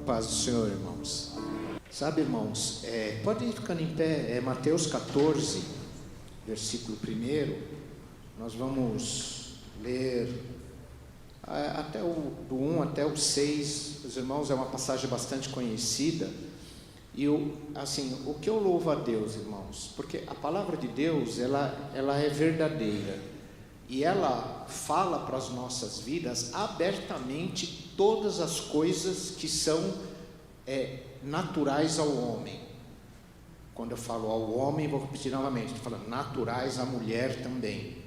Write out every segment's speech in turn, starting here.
paz do Senhor, irmãos. Sabe, irmãos, podem ir ficando em pé, Mateus 14, versículo 1. Nós vamos ler até do 1 até o 6. Os irmãos, é uma passagem bastante conhecida. E o que eu louvo a Deus, irmãos, porque a palavra de Deus, ela é verdadeira. E ela fala para as nossas vidas abertamente todas as coisas que são naturais ao homem. Quando eu falo ao homem, vou repetir novamente, estou falando naturais à mulher também.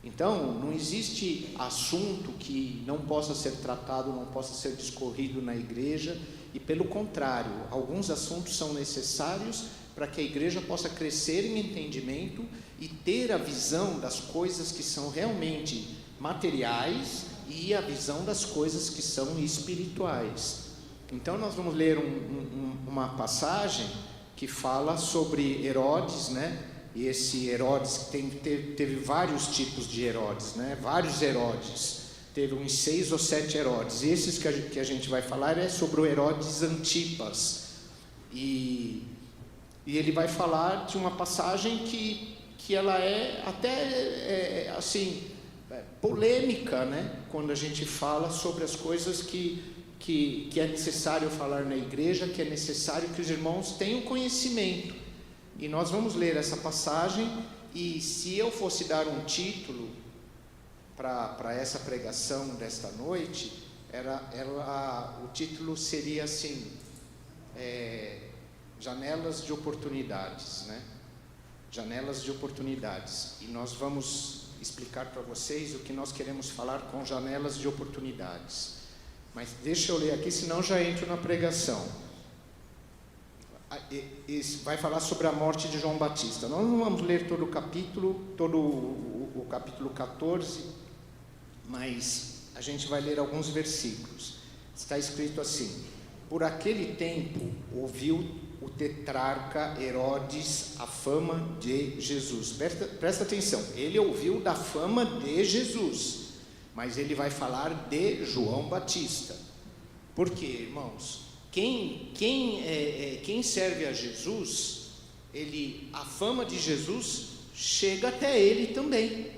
Então, não existe assunto que não possa ser tratado, não possa ser discorrido na igreja, e pelo contrário, alguns assuntos são necessários para que a igreja possa crescer em entendimento e ter a visão das coisas que são realmente materiais e a visão das coisas que são espirituais. Então nós vamos ler uma passagem que fala sobre Herodes, né? E esse Herodes teve vários tipos de Herodes, né? Vários Herodes. Teve uns 6 ou 7 Herodes. E esses que a gente vai falar é sobre o Herodes Antipas. E ele vai falar de uma passagem que ela é até polêmica, né? Quando a gente fala sobre as coisas que é necessário falar na igreja, que é necessário que os irmãos tenham conhecimento. E nós vamos ler essa passagem, e se eu fosse dar um título para essa pregação desta noite, o título seria assim, janelas de oportunidades, né? Janelas de oportunidades. E nós vamos explicar para vocês o que nós queremos falar com janelas de oportunidades. Mas deixa eu ler aqui, senão já entro na pregação. Vai falar sobre a morte de João Batista. Nós não vamos ler todo o capítulo 14, mas a gente vai ler alguns versículos. Está escrito assim: por aquele tempo ouviu o tetrarca Herodes a fama de Jesus. Presta atenção, ele ouviu da fama de Jesus, mas ele vai falar de João Batista. Por quê, irmãos? Quem serve a Jesus, a fama de Jesus chega até ele também.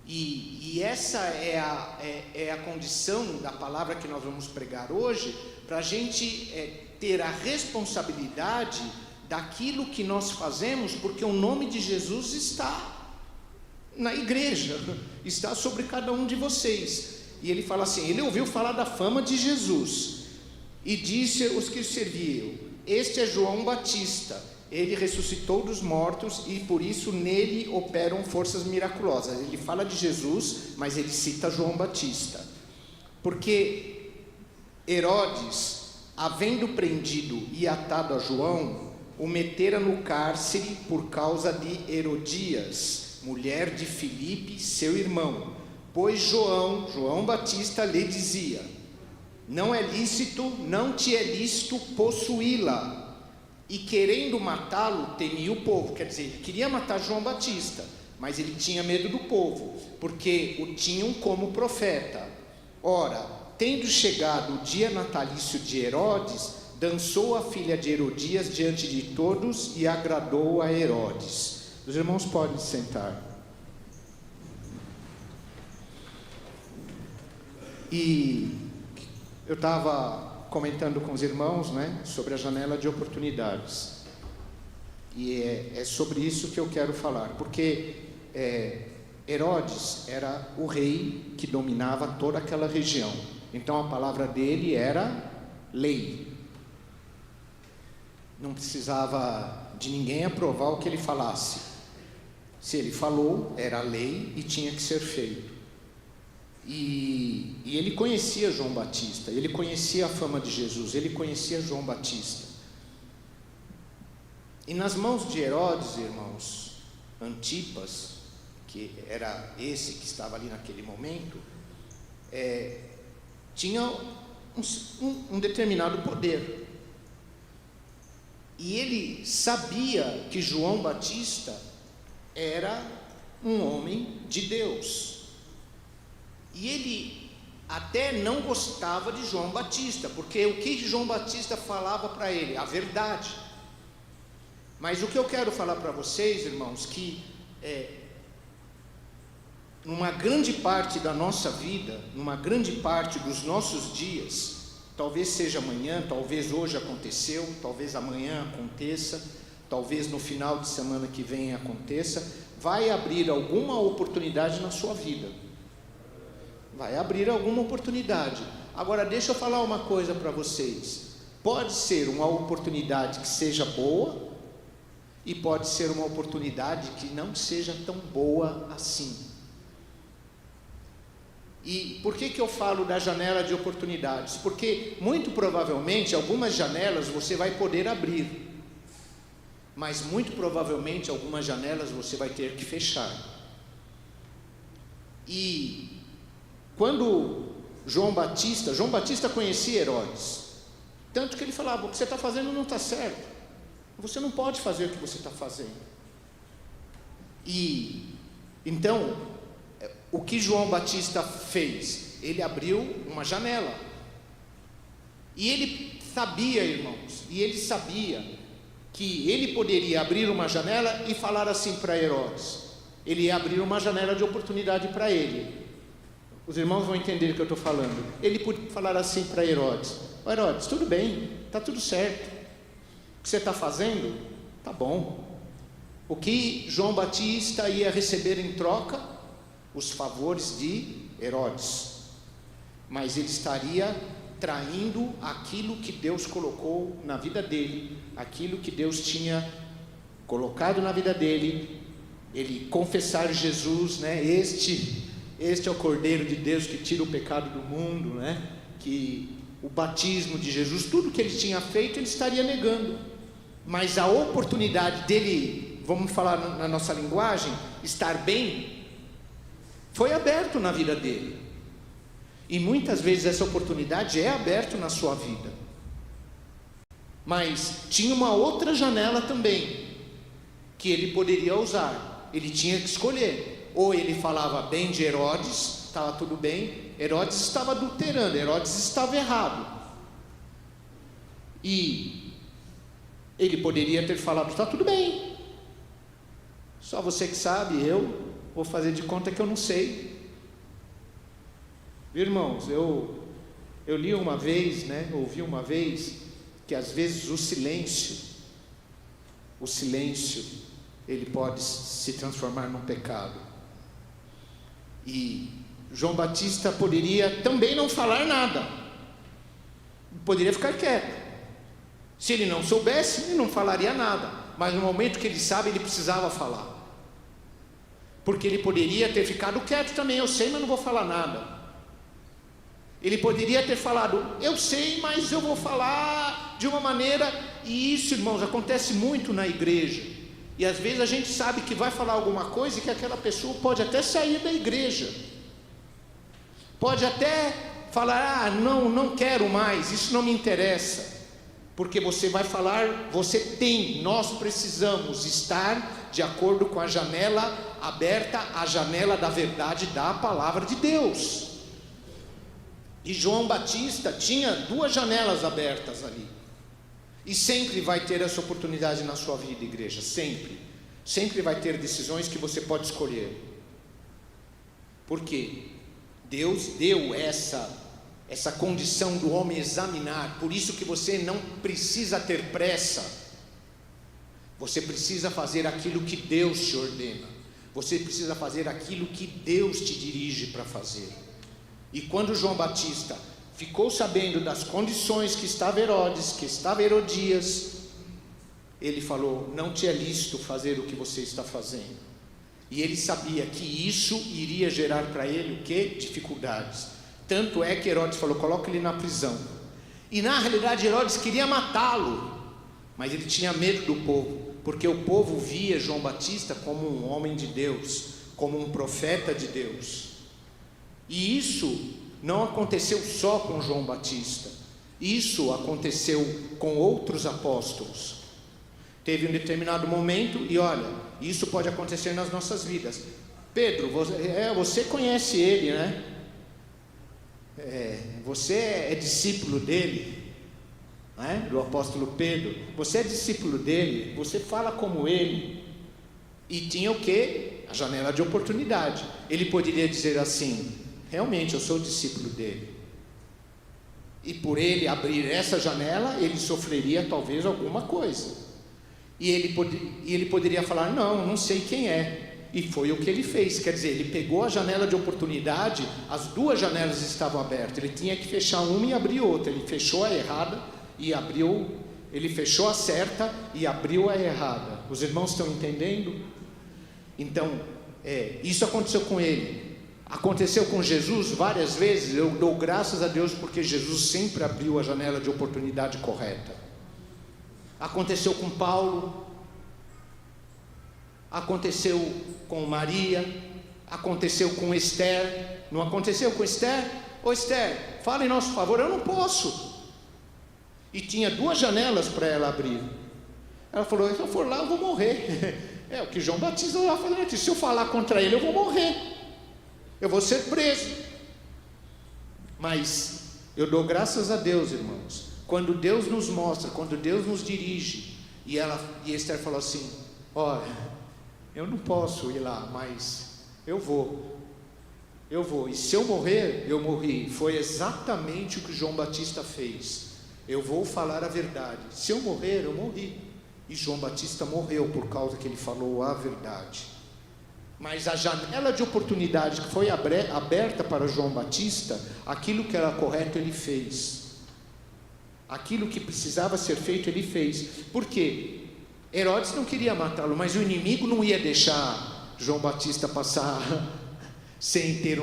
E essa é a condição da palavra que nós vamos pregar hoje, para a gente ter a responsabilidade daquilo que nós fazemos, porque o nome de Jesus está na igreja, está sobre cada um de vocês. E ele fala assim, ele ouviu falar da fama de Jesus, e disse os que serviam: este é João Batista, ele ressuscitou dos mortos, e por isso nele operam forças miraculosas. Ele fala de Jesus, mas ele cita João Batista, porque Herodes, havendo prendido e atado a João, o metera no cárcere por causa de Herodias, mulher de Filipe, seu irmão, pois João Batista lhe dizia: não te é lícito possuí-la. E querendo matá-lo, temia o povo. Quer dizer, ele queria matar João Batista, mas ele tinha medo do povo, porque o tinham como profeta. Ora, tendo chegado o dia natalício de Herodes, dançou a filha de Herodias diante de todos e agradou a Herodes. Os irmãos podem sentar. E eu estava comentando com os irmãos, né, sobre a janela de oportunidades. E é sobre isso que eu quero falar, porque Herodes era o rei que dominava toda aquela região. Então a palavra dele era lei. Não precisava de ninguém aprovar o que ele falasse. Se ele falou, era lei e tinha que ser feito. E ele conhecia João Batista, ele conhecia a fama de Jesus, ele conhecia João Batista. E nas mãos de Herodes, irmãos, Antipas, que era esse que estava ali naquele momento, tinha um determinado poder. E ele sabia que João Batista era um homem de Deus. E ele até não gostava de João Batista, porque o que João Batista falava para ele? A verdade. Mas o que eu quero falar para vocês, irmãos, que numa grande parte da nossa vida, numa grande parte dos nossos dias, talvez seja amanhã, talvez hoje aconteceu, talvez amanhã aconteça, talvez no final de semana que vem aconteça, vai abrir alguma oportunidade na sua vida. Vai abrir alguma oportunidade. Agora deixa eu falar uma coisa para vocês. Pode ser uma oportunidade que seja boa, e pode ser uma oportunidade que não seja tão boa assim. E por que eu falo da janela de oportunidades? Porque muito provavelmente algumas janelas você vai poder abrir, mas muito provavelmente algumas janelas você vai ter que fechar. E quando João Batista conhecia Herodes, tanto que ele falava: o que você está fazendo não está certo, você não pode fazer o que você está fazendo. E então, o que João Batista fez? Ele abriu uma janela, e ele sabia, irmãos, que ele poderia abrir uma janela e falar assim para Herodes. Ele ia abrir uma janela de oportunidade para ele. Os irmãos vão entender o que eu estou falando. Ele podia falar assim para Herodes: Herodes, tudo bem, está tudo certo, o que você está fazendo, está bom. O que João Batista ia receber em troca? Os favores de Herodes. Mas ele estaria traindo aquilo que Deus colocou na vida dele, aquilo que Deus tinha colocado na vida dele. Ele confessar Jesus, né? Este é o Cordeiro de Deus que tira o pecado do mundo, né? Que o batismo de Jesus, tudo que ele tinha feito, ele estaria negando. Mas a oportunidade dele, vamos falar na nossa linguagem, estar bem, foi aberto na vida dele. E muitas vezes essa oportunidade é aberta na sua vida. Mas tinha uma outra janela também, que ele poderia usar. Ele tinha que escolher. Ou ele falava bem de Herodes, estava tudo bem. Herodes estava adulterando, Herodes estava errado. E ele poderia ter falado: está tudo bem, só você que sabe, eu vou fazer de conta que eu não sei. Irmãos, eu li uma vez, né, ouvi uma vez, que às vezes o silêncio, ele pode se transformar num pecado. E João Batista poderia também não falar nada, poderia ficar quieto. Se ele não soubesse, ele não falaria nada, mas no momento que ele sabe, ele precisava falar, porque ele poderia ter ficado quieto também: eu sei, mas não vou falar nada. Ele poderia ter falado: eu sei, mas eu vou falar de uma maneira. E isso, irmãos, acontece muito na igreja. E às vezes a gente sabe que vai falar alguma coisa e que aquela pessoa pode até sair da igreja, pode até falar: não quero mais, isso não me interessa. Porque você vai falar, nós precisamos estar de acordo com a janela aberta, a janela da verdade da palavra de Deus. E João Batista tinha duas janelas abertas ali. E sempre vai ter essa oportunidade na sua vida, igreja, sempre vai ter decisões que você pode escolher. Porque Deus deu essa condição do homem examinar. Por isso que você não precisa ter pressa, você precisa fazer aquilo que Deus te ordena, você precisa fazer aquilo que Deus te dirige para fazer. E quando João Batista ficou sabendo das condições que estava Herodes, que estava Herodias, ele falou: não te é lícito fazer o que você está fazendo. E ele sabia que isso iria gerar para ele o quê? Dificuldades. Tanto é que Herodes falou: coloca ele na prisão. E na realidade Herodes queria matá-lo, mas ele tinha medo do povo, porque o povo via João Batista como um homem de Deus, como um profeta de Deus. E isso não aconteceu só com João Batista, isso aconteceu com outros apóstolos. Teve um determinado momento, e olha, isso pode acontecer nas nossas vidas. Pedro, você conhece ele, né? você é discípulo dele, né? Do apóstolo Pedro, você é discípulo dele, você fala como ele. E tinha o quê? A janela de oportunidade. Ele poderia dizer assim: realmente eu sou discípulo dele, e por ele abrir essa janela, ele sofreria talvez alguma coisa, e ele poderia falar: não sei quem é. E foi o que ele fez. Quer dizer, ele pegou a janela de oportunidade, as duas janelas estavam abertas, ele tinha que fechar uma e abrir outra. Ele fechou a errada e abriu, ele fechou a certa e abriu a errada. Os irmãos estão entendendo? Então, isso aconteceu com ele, aconteceu com Jesus várias vezes. Eu dou graças a Deus porque Jesus sempre abriu a janela de oportunidade correta. Aconteceu com Paulo, aconteceu com Maria, aconteceu com Esther. Não aconteceu com Esther? Ô Esther, fala em nosso favor. Eu não posso. E tinha duas janelas para ela abrir. Ela falou: se eu for lá eu vou morrer. O que João Batista estava fazendo aqui. Se eu falar contra ele eu vou morrer, eu vou ser preso. Mas eu dou graças a Deus, irmãos, quando Deus nos mostra, quando Deus nos dirige. E Esther falou assim: olha, eu não posso ir lá, mas eu vou, e se eu morrer, eu morri. Foi exatamente o que João Batista fez. Eu vou falar a verdade. Se eu morrer, eu morri. E João Batista morreu por causa que ele falou a verdade. Mas a janela de oportunidade que foi aberta para João Batista, aquilo que era correto ele fez, aquilo que precisava ser feito ele fez. Por quê? Herodes não queria matá-lo, mas o inimigo não ia deixar João Batista passar sem ter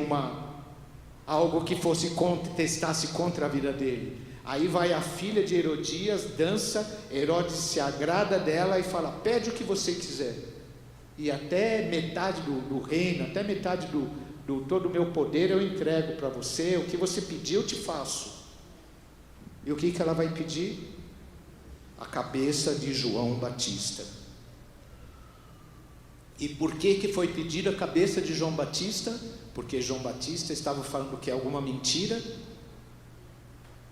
algo que testasse contra a vida dele. Aí vai a filha de Herodias, dança, Herodes se agrada dela e fala: pede o que você quiser, e até metade do reino, até metade do todo o meu poder eu entrego para você, o que você pedir eu te faço. E o que ela vai pedir? A cabeça de João Batista. E por que foi pedida a cabeça de João Batista? Porque João Batista estava falando que é alguma mentira.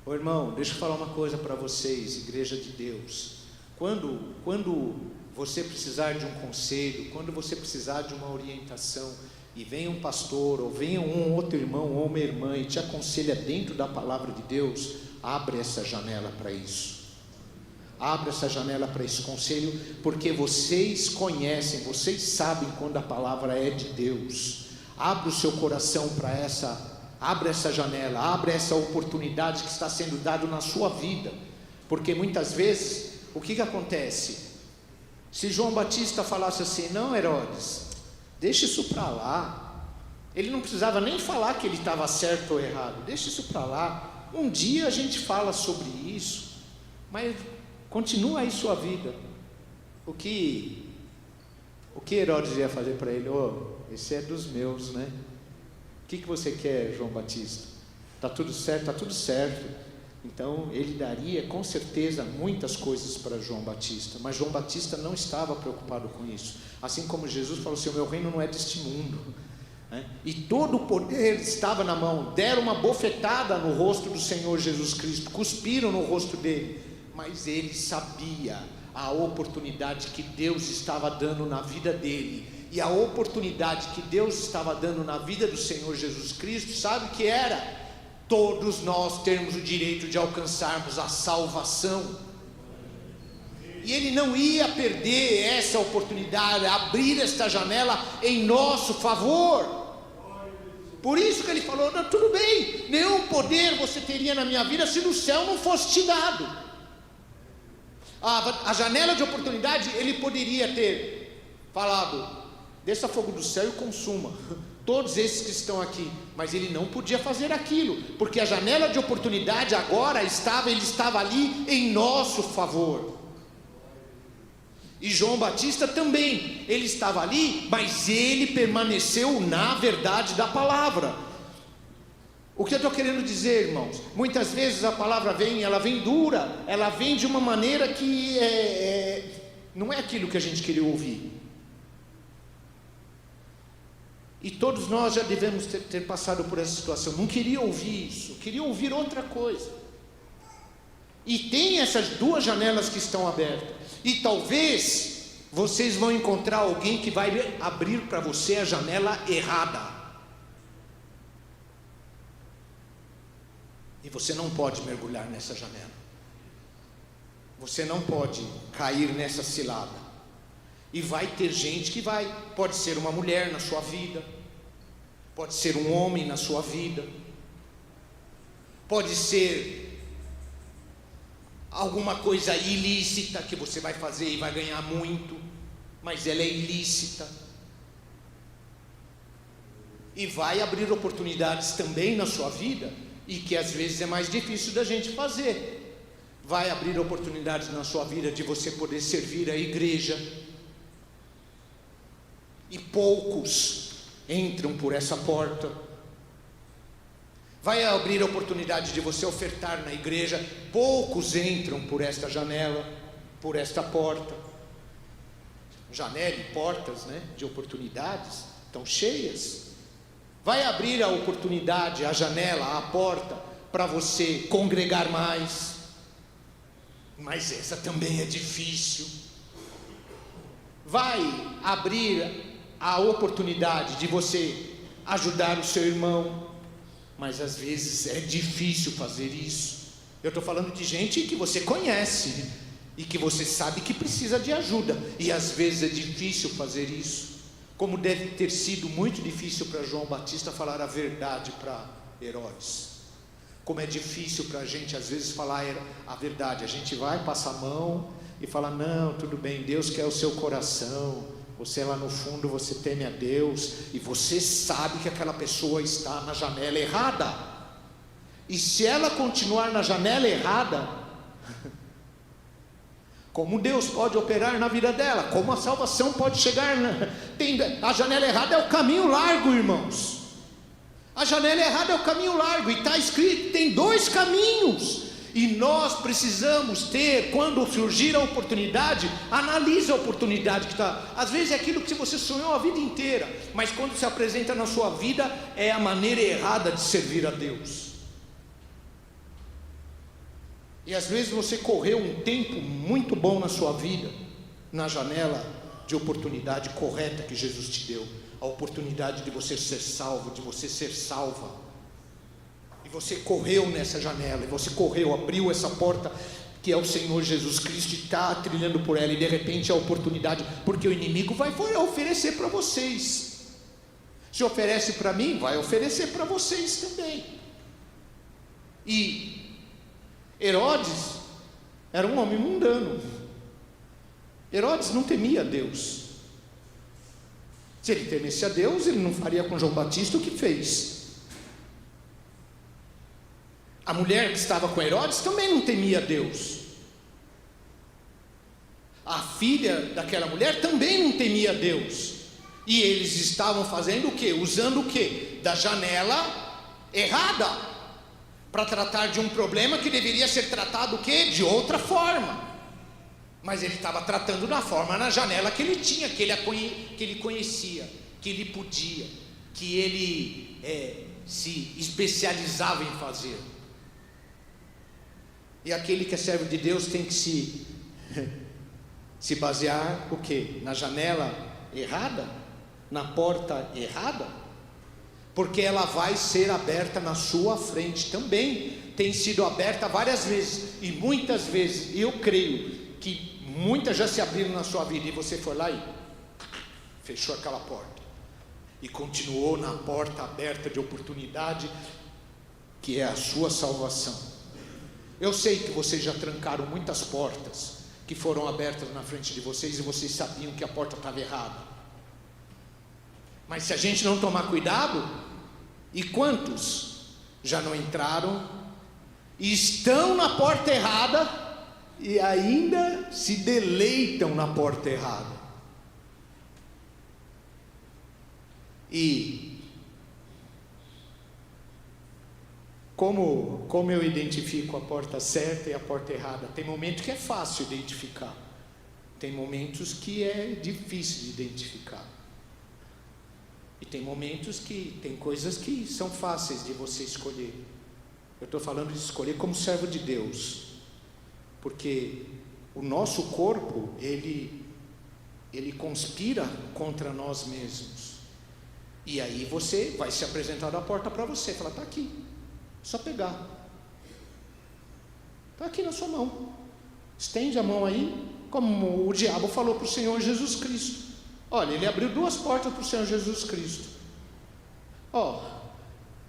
Ô irmão, deixa eu falar uma coisa para vocês, igreja de Deus. Quando você precisar de um conselho, quando você precisar de uma orientação, e vem um pastor, ou vem um outro irmão ou uma irmã e te aconselha dentro da palavra de Deus, abre essa janela para isso. Abra essa janela para esse conselho, porque vocês conhecem, vocês sabem quando a palavra é de Deus. Abra o seu coração para abra essa janela, abra essa oportunidade que está sendo dada na sua vida. Porque muitas vezes, o que acontece? Se João Batista falasse assim: não, Herodes, deixa isso para lá. Ele não precisava nem falar que ele estava certo ou errado. Deixa isso para lá. Um dia a gente fala sobre isso, mas continua aí sua vida. O que Herodes ia fazer para ele? Esse é dos meus, né? O que você quer, João Batista? Está tudo certo? Está tudo certo. Então ele daria com certeza muitas coisas para João Batista, mas João Batista não estava preocupado com isso. Assim como Jesus falou assim: o meu reino não é deste mundo, né? E todo o poder estava na mão. Deram uma bofetada no rosto do Senhor Jesus Cristo, cuspiram no rosto dele, mas ele sabia a oportunidade que Deus estava dando na vida dele. E a oportunidade que Deus estava dando na vida do Senhor Jesus Cristo, sabe o que era? Todos nós termos o direito de alcançarmos a salvação. E ele não ia perder essa oportunidade, abrir esta janela em nosso favor. Por isso que ele falou: não, tudo bem, nenhum poder você teria na minha vida se no céu não fosse te dado. A janela de oportunidade, ele poderia ter falado: desça fogo do céu e consuma todos esses que estão aqui, mas ele não podia fazer aquilo, porque a janela de oportunidade agora ele estava ali em nosso favor. E João Batista também, ele estava ali, mas ele permaneceu na verdade da palavra. O que eu estou querendo dizer, irmãos? Muitas vezes a palavra ela vem dura, ela vem de uma maneira que não é aquilo que a gente queria ouvir. E todos nós já devemos ter passado por essa situação. Não queria ouvir isso, queria ouvir outra coisa. E tem essas duas janelas que estão abertas. E talvez vocês vão encontrar alguém que vai abrir para você a janela errada. E você não pode mergulhar nessa janela. Você não pode cair nessa cilada. E vai ter gente que vai. Pode ser uma mulher na sua vida. Pode ser um homem na sua vida. Pode ser alguma coisa ilícita que você vai fazer e vai ganhar muito, mas ela é ilícita. E vai abrir oportunidades também na sua vida, e que às vezes é mais difícil da gente fazer. Vai abrir oportunidades na sua vida de você poder servir a igreja. E poucos entram por essa porta. Vai abrir a oportunidade de você ofertar na igreja. Poucos entram por esta janela, por esta porta. Janela e portas, de oportunidades estão cheias. Vai abrir a oportunidade, a janela, a porta, para você congregar mais. Mas essa também é difícil. Vai abrir a oportunidade de você ajudar o seu irmão, mas às vezes é difícil fazer isso. Eu estou falando de gente que você conhece e que você sabe que precisa de ajuda, e às vezes é difícil fazer isso, como deve ter sido muito difícil para João Batista falar a verdade para Herodes. Como é difícil para a gente às vezes falar a verdade. A gente vai, passa a mão e fala: não, tudo bem, Deus quer o seu coração. Você lá no fundo, você teme a Deus, e você sabe que aquela pessoa está na janela errada. E se ela continuar na janela errada, como Deus pode operar na vida dela? Como a salvação pode chegar? A janela errada é o caminho largo, irmãos. A janela errada é o caminho largo, e está escrito, tem dois caminhos. E nós precisamos ter, quando surgir a oportunidade, analise a oportunidade que está. Às vezes é aquilo que você sonhou a vida inteira, mas quando se apresenta na sua vida, é a maneira errada de servir a Deus. E às vezes você correu um tempo muito bom na sua vida, na janela de oportunidade correta que Jesus te deu. A oportunidade de você ser salvo, de você ser salva. E você correu nessa janela, e você correu, abriu essa porta que é o Senhor Jesus Cristo, e está trilhando por ela, e de repente a oportunidade, porque o inimigo vai oferecer para vocês. Se oferece para mim, vai oferecer para vocês também. E Herodes era um homem mundano. Herodes não temia a Deus. Se ele temesse a Deus, ele não faria com João Batista o que fez. A mulher que estava com Herodes também não temia a Deus. A filha daquela mulher também não temia a Deus. E eles estavam fazendo o quê? Usando o quê? Da janela errada, para tratar de um problema que deveria ser tratado o quê? De outra forma. Mas ele estava tratando da forma, na janela que ele tinha, que ele conhecia, que ele podia, que ele se especializava em fazer. E aquele que é servo de Deus tem que se basear o quê? Na janela errada? Na porta errada? Porque ela vai ser aberta na sua frente também. Tem sido aberta várias vezes, e muitas vezes, eu creio que muitas já se abriram na sua vida, e você foi lá e fechou aquela porta, e continuou na porta aberta de oportunidade, que é a sua salvação. Eu sei que vocês já trancaram muitas portas que foram abertas na frente de vocês, e vocês sabiam que a porta estava errada. Mas se a gente não tomar cuidado, e quantos já não entraram e estão na porta errada e ainda se deleitam na porta errada? E como eu identifico a porta certa e a porta errada? Tem momentos que é fácil identificar, tem momentos que é difícil de identificar. E tem momentos que tem coisas que são fáceis de você escolher. Eu estou falando de escolher como servo de Deus, porque o nosso corpo, ele conspira contra nós mesmos. E aí você vai se apresentar da porta para você, falar: está aqui, só pegar, está aqui na sua mão, estende a mão aí, como o diabo falou para o Senhor Jesus Cristo. Olha, ele abriu 2 portas para o Senhor Jesus Cristo.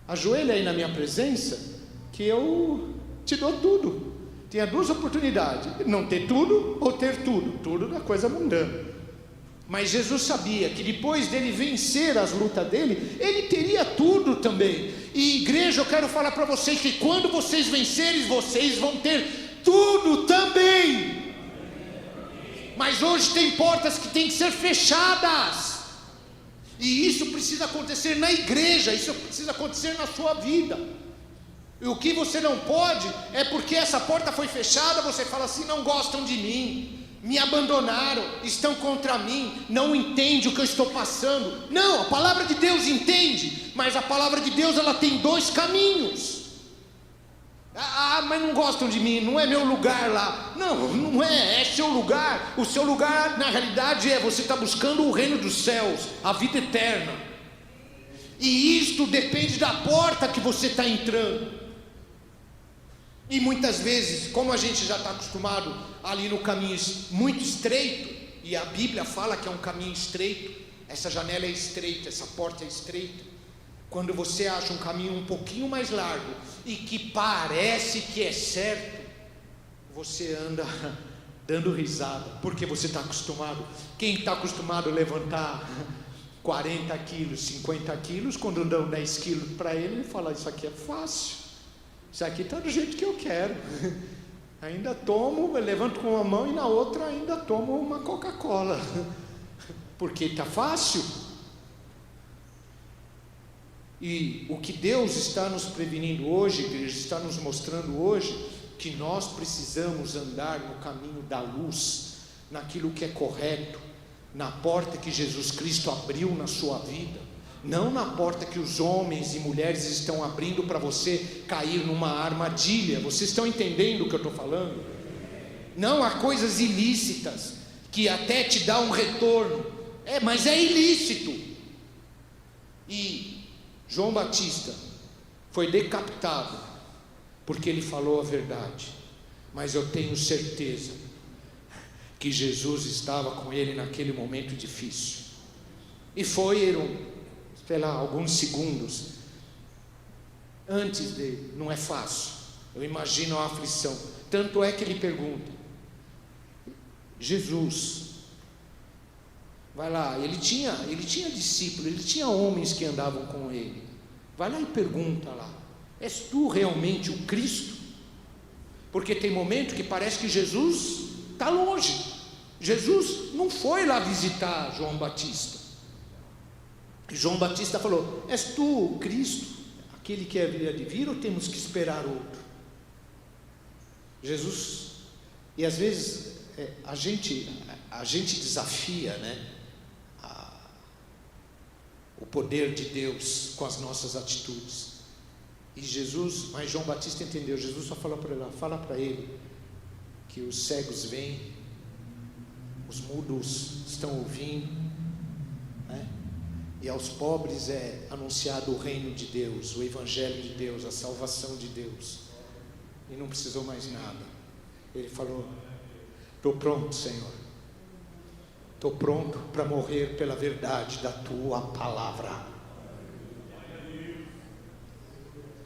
Ajoelha aí na minha presença, que eu te dou tudo. Tinha 2 oportunidades: não ter tudo ou ter tudo. Tudo da coisa mundana. Mas Jesus sabia que depois dele vencer as lutas dele, ele teria tudo também. E igreja, eu quero falar para vocês que quando vocês vencerem, vocês vão ter tudo também. Mas hoje tem portas que têm que ser fechadas. E isso precisa acontecer na igreja, isso precisa acontecer na sua vida. E o que você não pode é porque essa porta foi fechada, você fala assim: não gostam de mim, me abandonaram, estão contra mim, não entende o que eu estou passando. Não, a palavra de Deus entende, mas a palavra de Deus, ela tem 2 caminhos. Mas não gostam de mim, não é meu lugar lá. Não é seu lugar. O seu lugar na realidade você está buscando o reino dos céus, a vida eterna. E isto depende da porta que você está entrando. E muitas vezes, como a gente já está acostumado ali no caminho muito estreito, e a Bíblia fala que é um caminho estreito, essa janela é estreita, essa porta é estreita. Quando você acha um caminho um pouquinho mais largo e que parece que é certo, você anda dando risada, porque você está acostumado. Quem está acostumado a levantar 40 quilos, 50 quilos, quando dão 10 quilos para ele fala: isso aqui é fácil, isso aqui está do jeito que eu quero. Ainda tomo, levanto com uma mão e na outra ainda tomo uma Coca-Cola, porque está fácil. E o que Deus está nos prevenindo hoje, igreja, está nos mostrando hoje, que nós precisamos andar no caminho da luz, naquilo que é correto, na porta que Jesus Cristo abriu na sua vida, não na porta que os homens e mulheres estão abrindo para você cair numa armadilha. Vocês estão entendendo o que eu estou falando? Não, há coisas ilícitas que até te dá um retorno, mas é ilícito. E João Batista foi decapitado porque ele falou a verdade, mas eu tenho certeza que Jesus estava com ele naquele momento difícil. E alguns segundos antes dele. Não é fácil, eu imagino a aflição. Tanto é que ele pergunta: Jesus, vai lá, ele tinha discípulos, ele tinha homens que andavam com ele. Vai lá e pergunta lá: és tu realmente o Cristo? Porque tem momento que parece que Jesus está longe. Jesus não foi lá visitar João Batista. João Batista falou: és tu o Cristo, aquele que havia de vir, ou temos que esperar outro? Jesus, e às vezes a gente desafia, o poder de Deus com as nossas atitudes. Mas João Batista entendeu. Jesus só falou para ele: fala para ele que os cegos veem, os mudos estão ouvindo, e aos pobres é anunciado o reino de Deus, o evangelho de Deus, a salvação de Deus. E não precisou mais nada. Ele falou: estou pronto, Senhor, estou pronto para morrer pela verdade da tua palavra.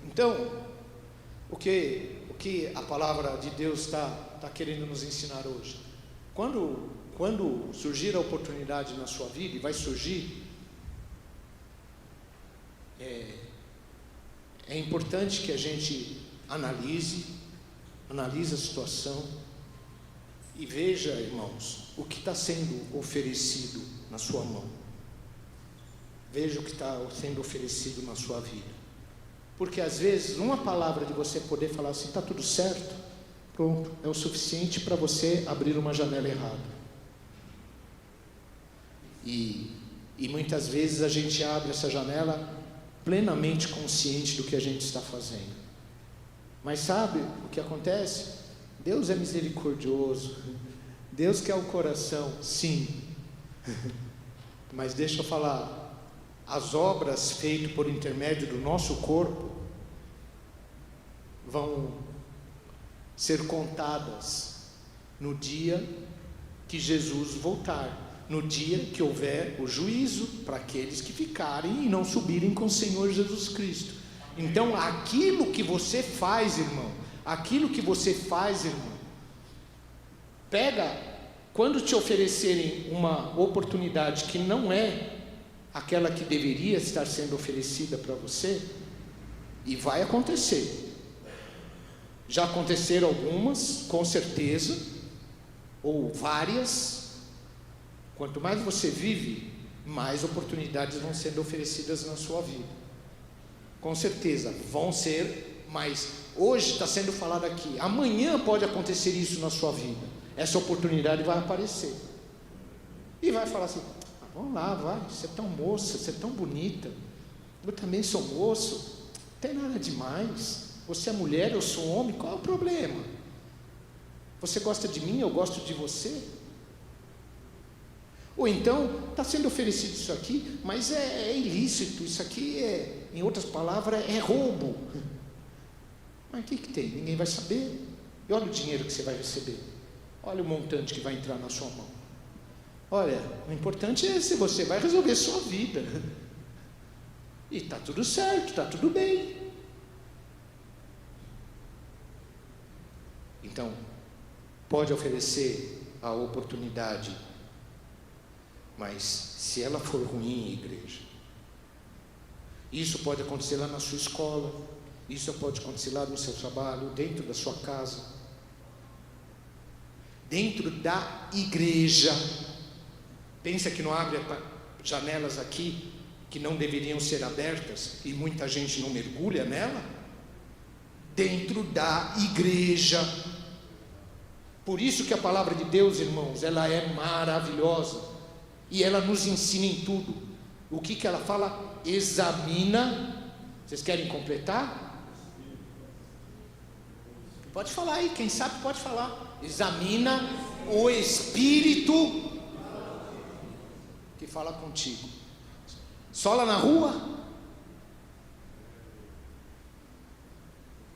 Então, o que a palavra de Deus está querendo nos ensinar hoje? Quando surgir a oportunidade na sua vida, e vai surgir, é importante que a gente analise a situação e veja, irmãos, o que está sendo oferecido na sua mão. Veja o que está sendo oferecido na sua vida. Porque às vezes uma palavra de você poder falar assim: está tudo certo, pronto, é o suficiente para você abrir uma janela errada. E E muitas vezes a gente abre essa janela plenamente consciente do que a gente está fazendo. Mas sabe o que acontece? Deus é misericordioso, Deus quer o coração, sim. Mas deixa eu falar, as obras feitas por intermédio do nosso corpo vão ser contadas no dia que Jesus voltar, no dia que houver o juízo para aqueles que ficarem e não subirem com o Senhor Jesus Cristo. Então aquilo que você faz, irmão, pega, quando te oferecerem uma oportunidade que não é aquela que deveria estar sendo oferecida para você, e vai acontecer, já aconteceram algumas, com certeza, ou várias. Quanto mais você vive, mais oportunidades vão sendo oferecidas na sua vida, com certeza, vão ser, mas hoje está sendo falado aqui, amanhã pode acontecer isso na sua vida, essa oportunidade vai aparecer, e vai falar assim, vamos lá, vai, você é tão moça, você é tão bonita, eu também sou moço, não tem nada demais, você é mulher, eu sou homem, qual é o problema? Você gosta de mim, eu gosto de você? Ou então, está sendo oferecido isso aqui, mas é ilícito, isso aqui em outras palavras, é roubo. Mas o que tem? Ninguém vai saber. E olha o dinheiro que você vai receber, olha o montante que vai entrar na sua mão. Olha, o importante é se você vai resolver a sua vida, e está tudo certo, está tudo bem. Então, pode oferecer a oportunidade, mas se ela for ruim, igreja, isso pode acontecer lá na sua escola, isso pode acontecer lá no seu trabalho, dentro da sua casa, dentro da igreja. Pensa que não abre janelas aqui que não deveriam ser abertas e muita gente não mergulha nela? Dentro da igreja. Por isso que a palavra de Deus, irmãos, ela é maravilhosa e ela nos ensina em tudo. O que ela fala? Examina. Vocês querem completar? Pode falar aí, quem sabe pode falar. Examina o Espírito que fala contigo. Só lá na rua?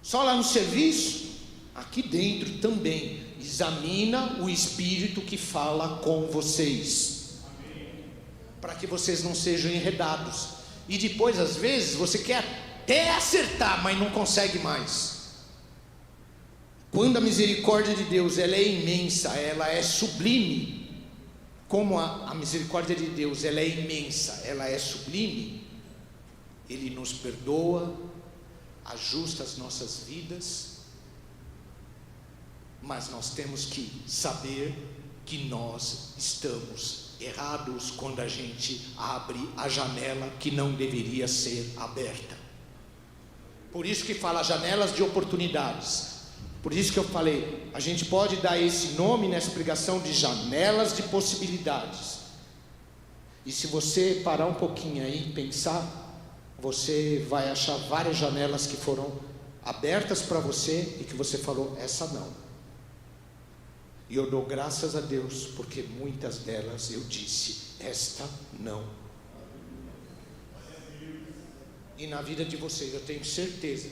Só lá no serviço? Aqui dentro também. Examina o Espírito que fala com vocês, para que vocês não sejam enredados. E depois, às vezes, você quer até acertar, mas não consegue mais. Quando a misericórdia de Deus, ela é imensa, ela é sublime, como a misericórdia de Deus, ela é imensa, ela é sublime, Ele nos perdoa, ajusta as nossas vidas, mas nós temos que saber que nós estamos errados quando a gente abre a janela que não deveria ser aberta. Por isso que fala janelas de oportunidades. Por isso que eu falei, a gente pode dar esse nome nessa pregação de janelas de possibilidades. E se você parar um pouquinho aí e pensar, você vai achar várias janelas que foram abertas para você e que você falou, essa não. E eu dou graças a Deus, porque muitas delas eu disse, esta não. E na vida de vocês, eu tenho certeza,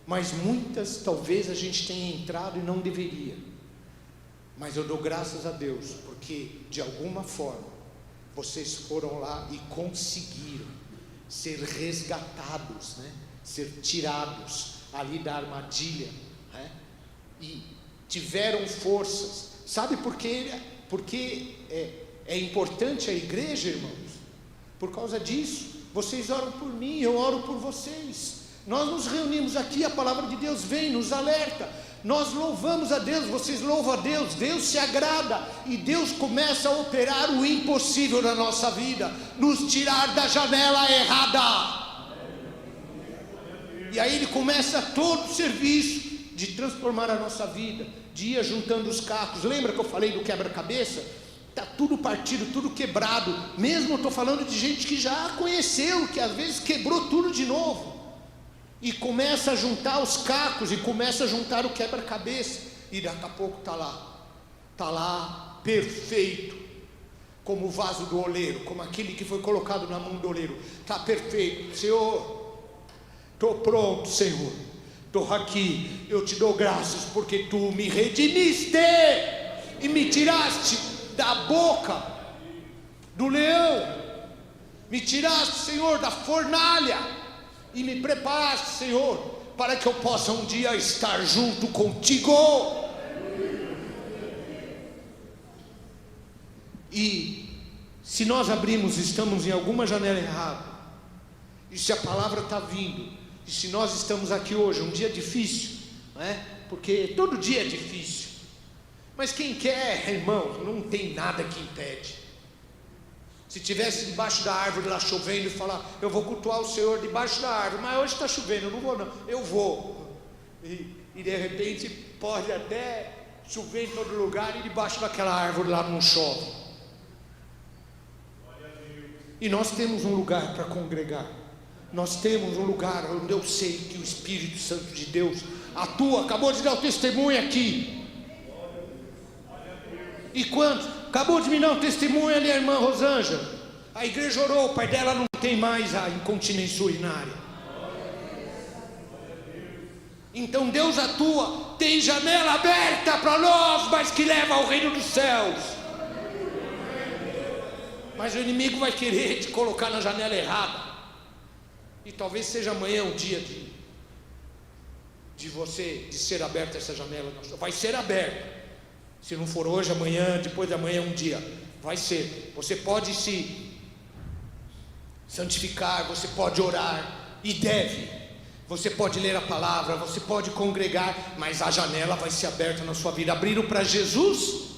mas muitas talvez a gente tenha entrado e não deveria. Mas eu dou graças a Deus, porque de alguma forma, vocês foram lá e conseguiram ser resgatados, né? Ser tirados ali da armadilha, né? E tiveram forças. Sabe por quê? Porque é importante a igreja, irmãos? Por causa disso. Vocês oram por mim, eu oro por vocês. Nós nos reunimos aqui, a palavra de Deus vem, nos alerta. Nós louvamos a Deus, vocês louvam a Deus, Deus se agrada. E Deus começa a operar o impossível na nossa vida, nos tirar da janela errada. E aí Ele começa todo o serviço de transformar a nossa vida, de ir juntando os cacos. Lembra que eu falei do quebra-cabeça? está tudo partido, tudo quebrado. Mesmo eu estou falando de gente que já conheceu, que às vezes quebrou tudo de novo, e começa a juntar os cacos, e começa a juntar o quebra-cabeça, e daqui a pouco está lá, perfeito, como o vaso do oleiro, como aquele que foi colocado na mão do oleiro, está perfeito. Senhor, estou pronto, Senhor, estou aqui, eu te dou graças, porque tu me redimiste, e me tiraste da boca do leão, me tiraste, Senhor, da fornalha, e me preparaste, Senhor, para que eu possa um dia estar junto contigo. E se nós abrimos, estamos em alguma janela errada, e se a palavra está vindo, e se nós estamos aqui hoje, um dia difícil, não é? Porque todo dia é difícil, mas quem quer, irmão, não tem nada que impede. Se tivesse debaixo da árvore lá chovendo e falar, eu vou cultuar o Senhor debaixo da árvore, mas hoje está chovendo, eu não vou não, eu vou, e de repente pode até chover em todo lugar, e debaixo daquela árvore lá não chove. E nós temos um lugar para congregar, nós temos um lugar onde eu sei que o Espírito Santo de Deus atua. Acabou de dar o testemunho aqui. E quantos? Acabou de me dar um testemunho ali a irmã Rosângela. A igreja orou, o pai dela não tem mais a incontinência urinária. Então Deus atua, tem janela aberta para nós, mas que leva ao reino dos céus. Mas o inimigo vai querer te colocar na janela errada, e talvez seja amanhã um dia de ser aberta essa janela. Vai ser aberta, se não for hoje, amanhã, depois de amanhã, um dia vai ser. Você pode se santificar, você pode orar, e deve, você pode ler a palavra, você pode congregar, mas a janela vai ser aberta na sua vida. Abriram para Jesus?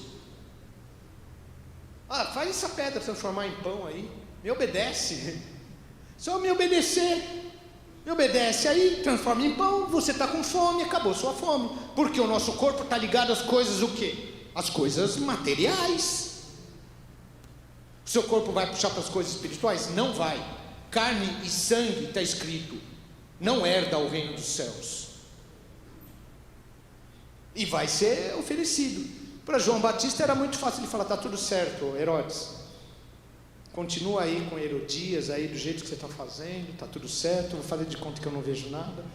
Faz essa pedra transformar em pão aí, me obedece, só me obedecer, me obedece aí, transforma em pão. Você está com fome, acabou sua fome, porque o nosso corpo está ligado às coisas, o quê? As coisas materiais. O seu corpo vai puxar para as coisas espirituais? Não vai. Carne e sangue, está escrito, não herda o reino dos céus, e vai ser oferecido. Para João Batista era muito fácil de falar, está tudo certo, Herodes, continua aí com Herodias aí do jeito que você está fazendo, está tudo certo, vou fazer de conta que eu não vejo nada.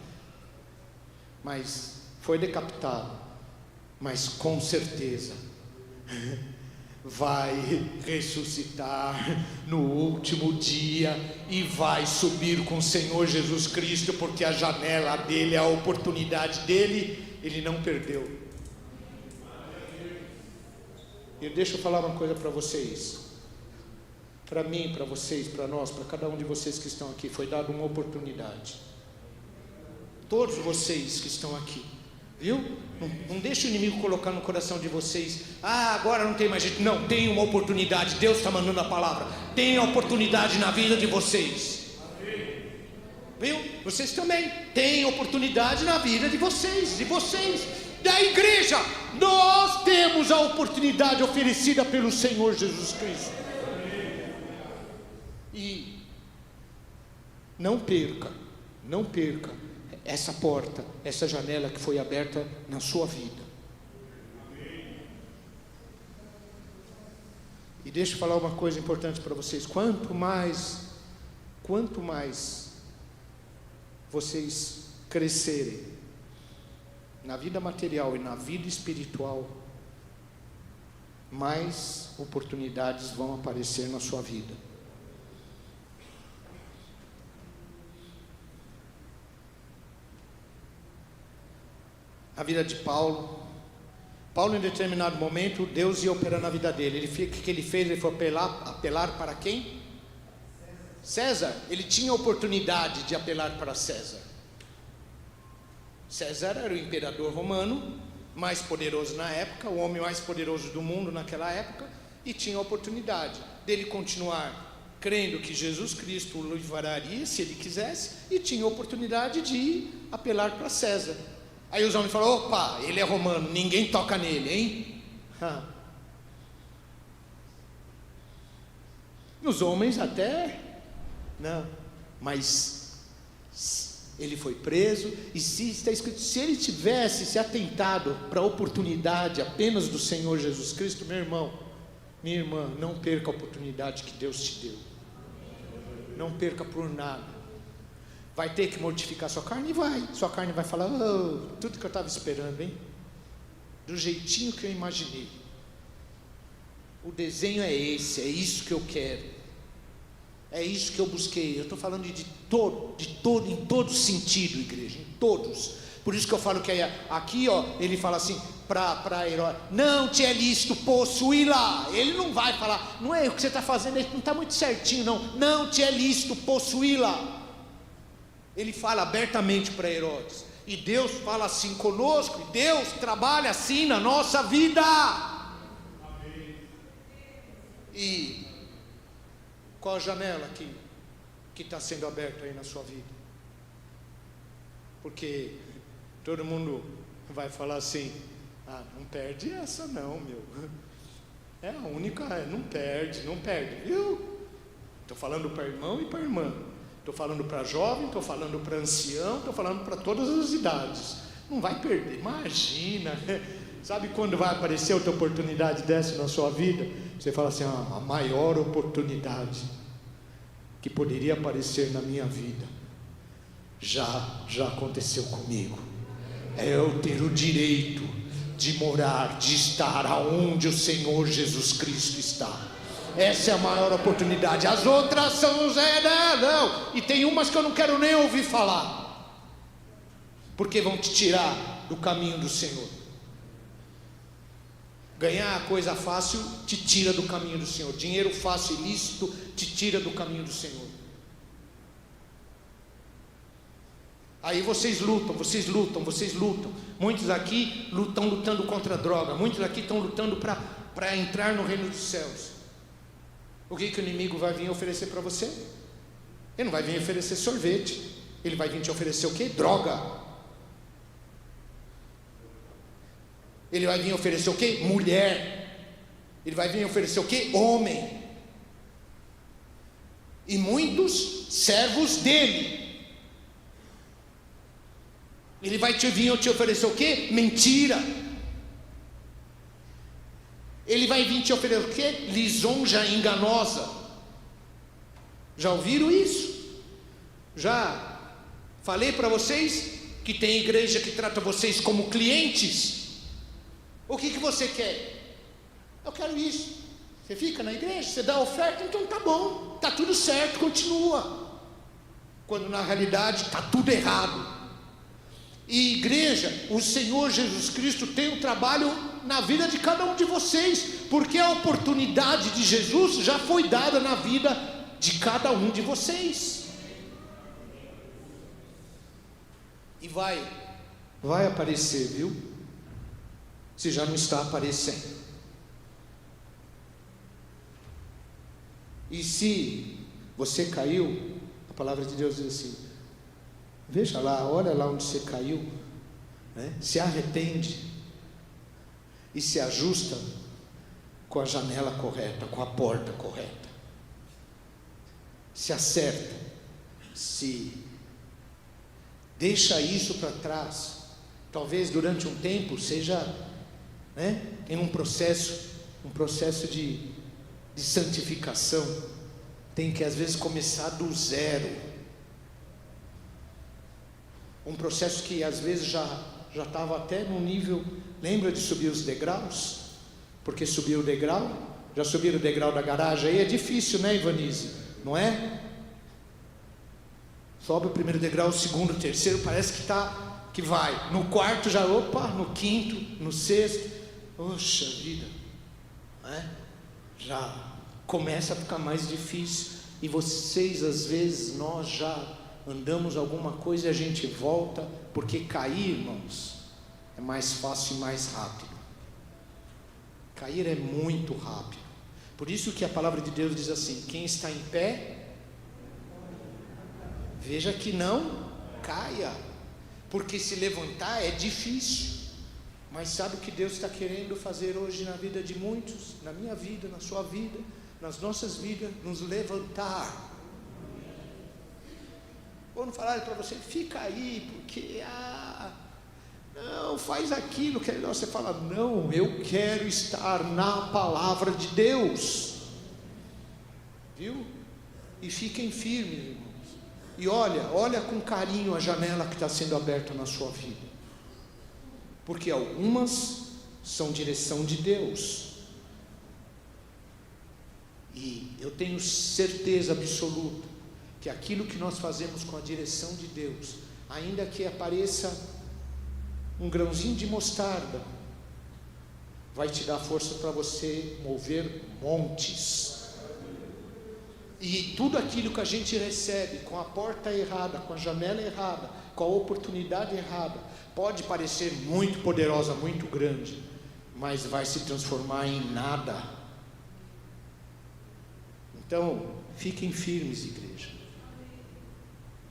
Mas foi decapitado, mas com certeza vai ressuscitar no último dia, e vai subir com o Senhor Jesus Cristo, porque a janela dele, a oportunidade dele, ele não perdeu. E deixa eu falar uma coisa para vocês, para mim, para vocês, para nós, para cada um de vocês que estão aqui, foi dada uma oportunidade. Todos vocês que estão aqui, viu? Não deixe o inimigo colocar no coração de vocês, agora não tem mais jeito. Não, tem uma oportunidade, Deus está mandando a palavra, tem a oportunidade na vida de vocês, viu? Vocês também têm oportunidade na vida de vocês, da igreja. Nós temos a oportunidade oferecida pelo Senhor Jesus Cristo. E não perca essa porta, essa janela que foi aberta na sua vida. E deixa eu falar uma coisa importante para vocês. Quanto mais vocês crescerem na vida material e na vida espiritual, mais oportunidades vão aparecer na sua vida. A vida de Paulo, em determinado momento, Deus ia operar na vida dele. O que ele fez? Ele foi apelar para quem? César. Ele tinha a oportunidade de apelar para César. César era o imperador romano, mais poderoso na época, o homem mais poderoso do mundo naquela época, e tinha a oportunidade dele continuar crendo que Jesus Cristo o livraria se ele quisesse, e tinha a oportunidade de apelar para César. Aí os homens falaram, opa, ele é romano, ninguém toca nele, hein? Nos homens até, não, mas ele foi preso, e se está escrito, se ele tivesse se atentado para a oportunidade apenas do Senhor Jesus Cristo, meu irmão, minha irmã, não perca a oportunidade que Deus te deu, não perca por nada. Vai ter que mortificar sua carne? Sua carne vai falar, oh, tudo que eu estava esperando, hein? Do jeitinho que eu imaginei, o desenho é esse, é isso que eu quero, é isso que eu busquei. Eu estou falando em todo sentido, igreja, em todos. Por isso que eu falo que aqui, ele fala assim, para Herodes, não te é lícito possuí-la. Ele não vai falar, não é o que você está fazendo, não está muito certinho, não te é lícito possuí-la. Ele fala abertamente para Herodes, e Deus fala assim conosco, e Deus trabalha assim na nossa vida. Amém. E qual a janela que está sendo aberta aí na sua vida? Porque todo mundo vai falar assim, não perde essa não, meu, é a única, não perde, viu? Estou falando para irmão e para irmã, estou falando para jovem, estou falando para ancião, estou falando para todas as idades, não vai perder, imagina, sabe quando vai aparecer outra oportunidade dessa na sua vida? Você fala assim, a maior oportunidade que poderia aparecer na minha vida, já aconteceu comigo, é eu ter o direito de morar, de estar aonde o Senhor Jesus Cristo está. Essa é a maior oportunidade. As outras são não, e tem umas que eu não quero nem ouvir falar, porque vão te tirar do caminho do Senhor. Ganhar coisa fácil te tira do caminho do Senhor. Dinheiro fácil e lícito te tira do caminho do Senhor. Aí vocês lutam. Muitos aqui estão lutando contra a droga. Muitos aqui estão lutando para entrar no reino dos céus. O que o inimigo vai vir oferecer para você? Ele não vai vir oferecer sorvete. Ele vai vir te oferecer o quê? Droga. Ele vai vir oferecer o quê? Mulher. Ele vai vir oferecer o quê? Homem. E muitos servos dele. Ele vai vir te oferecer o quê? Mentira. Ele vai vir te oferecer o quê? Lisonja enganosa. Já ouviram isso? Já falei para vocês que tem igreja que trata vocês como clientes. O que você quer? Eu quero isso. Você fica na igreja, você dá oferta, então tá bom, tá tudo certo, continua. Quando na realidade está tudo errado. E igreja, o Senhor Jesus Cristo tem um trabalho na vida de cada um de vocês, porque a oportunidade de Jesus já foi dada na vida de cada um de vocês. E vai aparecer, viu? Se já não está aparecendo. E se você caiu, a palavra de Deus diz assim, veja lá, olha lá onde você caiu, né? Se arrepende e se ajusta com a janela correta, com a porta correta, se acerta, se deixa isso para trás. Talvez durante um tempo seja, né, em um processo de santificação, tem que às vezes começar do zero, um processo que às vezes já estava até no nível, lembra de subir os degraus? Porque subir o degrau, já subiram o degrau da garagem aí, é difícil, né, Ivanise? Não é? Sobe o primeiro degrau, o segundo, o terceiro, parece que vai, no quarto já, no quinto, no sexto, poxa vida, né? Já começa a ficar mais difícil, e vocês às vezes, nós já andamos alguma coisa e a gente volta, porque cair, irmãos, é mais fácil e mais rápido. Cair é muito rápido. Por isso que a palavra de Deus diz assim, quem está em pé, veja que não caia, porque se levantar é difícil. Mas sabe o que Deus está querendo fazer hoje na vida de muitos, na minha vida, na sua vida? nas nossas vidas, nos levantar. Quando falarem para você, fica aí, porque não, faz aquilo que você fala, não, eu quero estar na palavra de Deus, viu? E fiquem firmes, irmãos, e olha com carinho a janela que está sendo aberta na sua vida, porque algumas são direção de Deus, e eu tenho certeza absoluta que aquilo que nós fazemos com a direção de Deus, ainda que apareça um grãozinho de mostarda, vai te dar força para você mover montes. E tudo aquilo que a gente recebe com a porta errada, com a janela errada, com a oportunidade errada, pode parecer muito poderosa, muito grande, mas vai se transformar em nada. Então, fiquem firmes, igreja.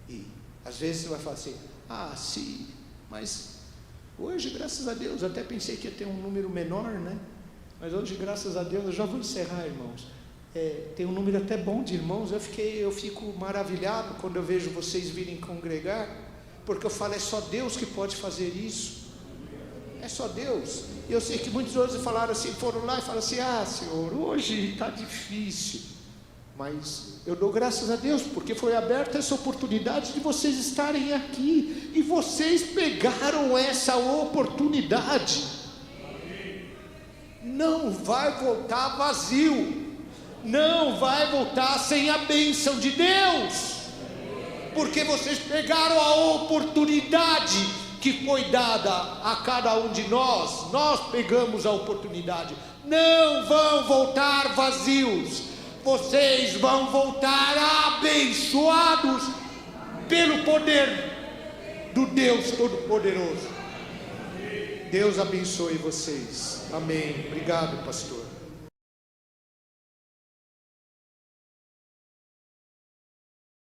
E às vezes você vai falar assim, sim, mas hoje, graças a Deus, até pensei que ia ter um número menor, né? Mas hoje, graças a Deus, eu já vou encerrar, irmãos. Tem um número até bom de irmãos. Eu fico maravilhado quando eu vejo vocês virem congregar, porque eu falo, é só Deus que pode fazer isso. É só Deus. E eu sei que muitos outros falaram assim, foram lá e falaram assim, Senhor, hoje está difícil. Mas eu dou graças a Deus, porque foi aberta essa oportunidade de vocês estarem aqui, e vocês pegaram essa oportunidade. Não vai voltar vazio, não vai voltar sem a bênção de Deus, porque vocês pegaram a oportunidade que foi dada a cada um de nós. Nós pegamos a oportunidade. Não vão voltar vazios, vocês vão voltar abençoados pelo poder do Deus Todo-Poderoso. Deus abençoe vocês. Amém. Obrigado, pastor.